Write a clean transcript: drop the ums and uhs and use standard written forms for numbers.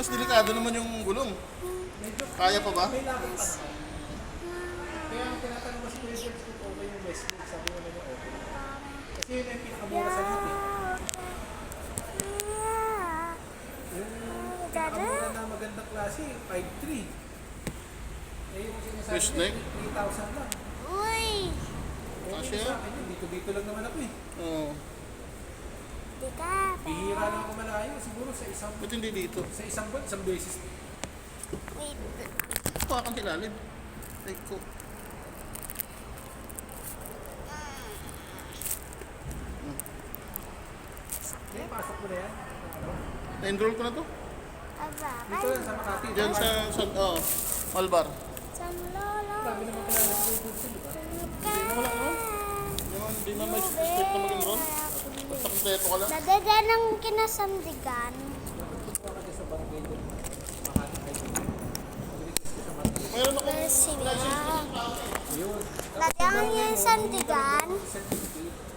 mas delikado naman yung gulong. Kaya pa ba? May laban pa naman. Kaya ang tinatanong ko si Kuya George kung okay yung Westwood, sabi mo na niya okay. Kasi yun yung pinakamura sa loob eh. Yung pinakamura na magandang klase, 5.3. Eh yung sinasabi Fish niya, neck? 3,000 lang. Uy! Okay Kasi sa akin yun, dito lang naman ako eh. Oo. Di ka. Bihira lang ako malayo, siguro sa isang Ba't hindi dito? buwan, isang beses. Wait. Pa kang kilalim. Ay ko. Eh, pasok mo na yan. Na-enroll ko na to. Aba, Dito lang sa Makati. Diyan sa Malbar. San Lolo. Sabi naman kilala si Kuya George, di ba? Wala ko. Hindi na may step na mag-enroll. Basta kompleto ka lang. Nadadaan ang kinasandigan. Kuha ka dyan sa barangay doon. Makati Highway. Mag-request ka sa Makati. Mayroon ako. Sila. Ayun. Nadaan yung sandigan. Certificate.